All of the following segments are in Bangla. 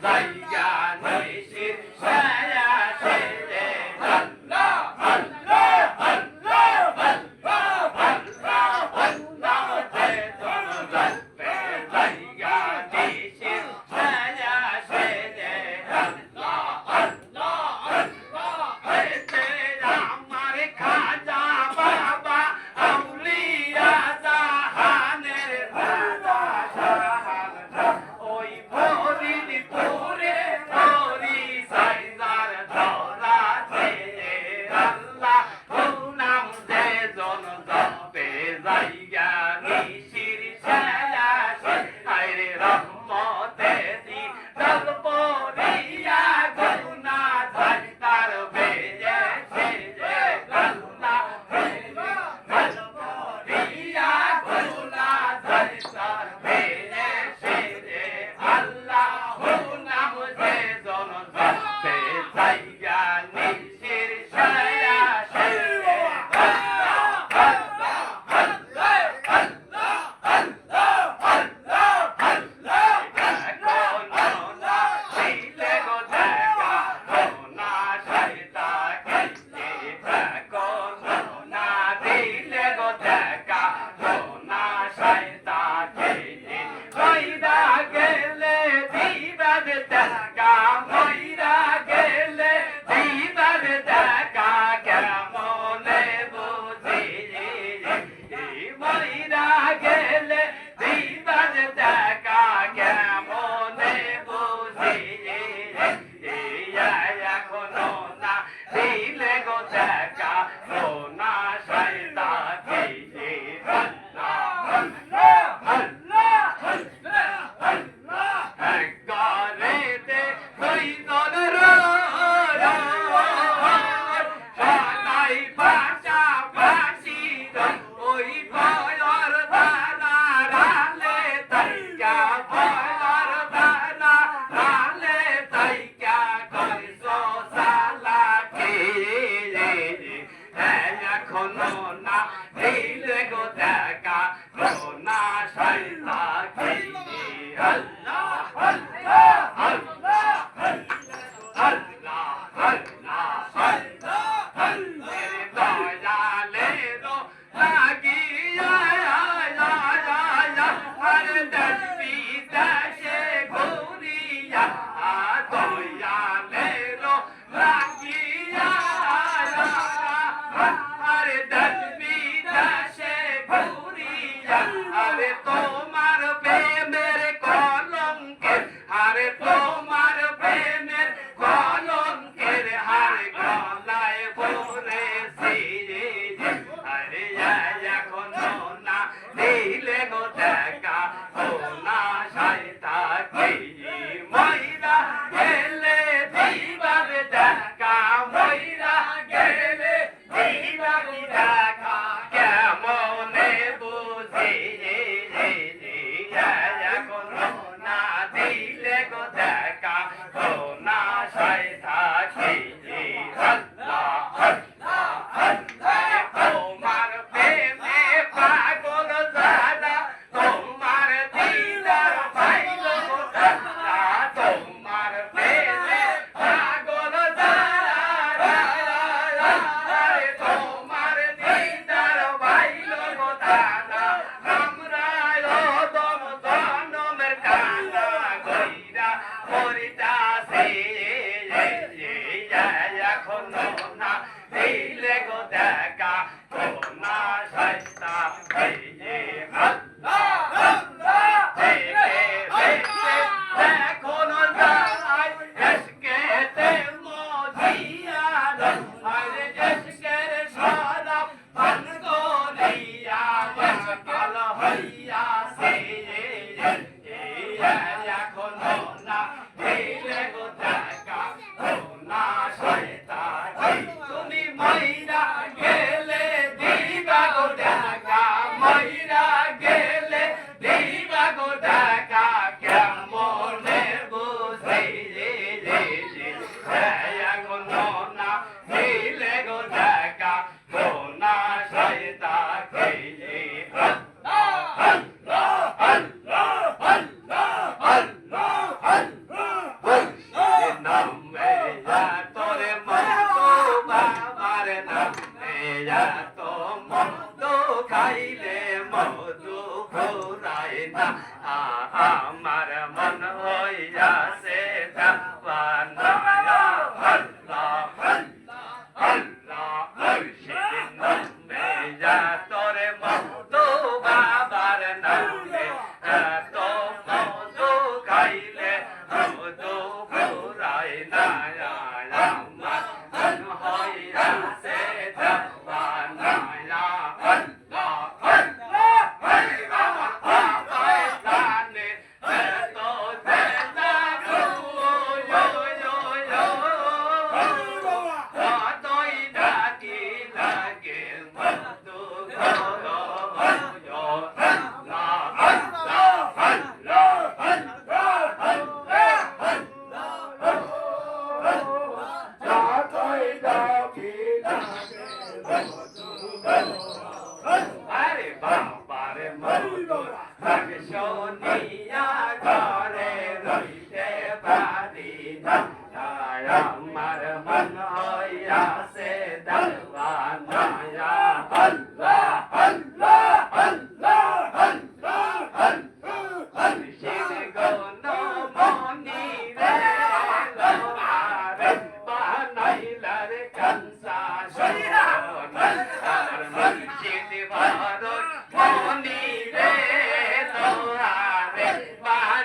জায়গা নিশির ছায়া সেরে আল্লাহ আল্লাহ আল্লাহ আল্লাহ আল্লাহ আল্লাহ চেতন রাখবে জায়গা নিশির ছায়া সেরে আল্লাহ আল্লাহ আল্লাহ হয়েছে আমার খাজা বাবা আউলিয়া জাহানের রাজা শাহ ওই ফরিদপুরে ফরি সাইদার ধরাতে আল্লাহ নাম যে জন জপে জায়গা নিশির ছায়া আইরে রহমতে দি দল পরিয়া গুনা যায় তার বেজে সেজে আল্লাহ দল পরিয়া গুনা যায় তার বেজে সেজে আল্লাহ নাম যে জন জপে জায়গা নিশির ছায়া সেজে আল্লাহ আল্লাহ আল্লাহ আল্লাহ আল্লাহ আল্লাহ আল্লাহ কোন না দিলে গো দেখা কোনা শয়তা কে কোন না দিলে গো দেখা কোনা শয়তা কে কইরা গেলে দিবার দেখা মইরা গেলে দিবার দেখা কেমনে বুঝি মইরা গেলে দিবার দেখা কেমনে বুঝি এখনো না দিলে গো দেখা কোনা শয়তা কে আল্লাহ আল্লাহ আল্লাহ আল্লাহ আল্লাহ গরেতে কই দর সদাই পাশা পাশি ওই ভয়র দানা রালে তাইকা ভয়র দানা রালে তাইকা করিছো সালাকি এখনো না দিলে গো দেখা কোনা শয়তা কে আল্লাহ আল্লাহ আল্লাহ আল্লাহ আল্লাহ আল্লাহ আল্লাহ দয়ালে রো লাগিয়া আর দর্পি দাসে ঘুরিয়া দয়ালে রো লাগিয়া আর দর্পি দাসে ঘুরিয়া আরে তোমার প্রেমের কলঙ্কের আরে তোমার প্রেমের কলঙ্কের হার গলায় পড়েছি আরে এখনো না দিলে গো দেখা কোনা শয়তা কে মইরা গেলে দিবার দেখা মইরা গেলে দিবার দেখা কেমনে বুঝি এখনো না দিলে গো দেখা কোনা শয়তা কে আল্লাহ আল্লাহ আল্লাহ তোমার প্রেমে পাগল যারা তোমার দিদার পাইল আল্লাহ তোমার প্রেমে পাগল যারা তোমার দিদার পাইল তারা আমরা দম জনমের কানা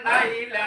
নাইলে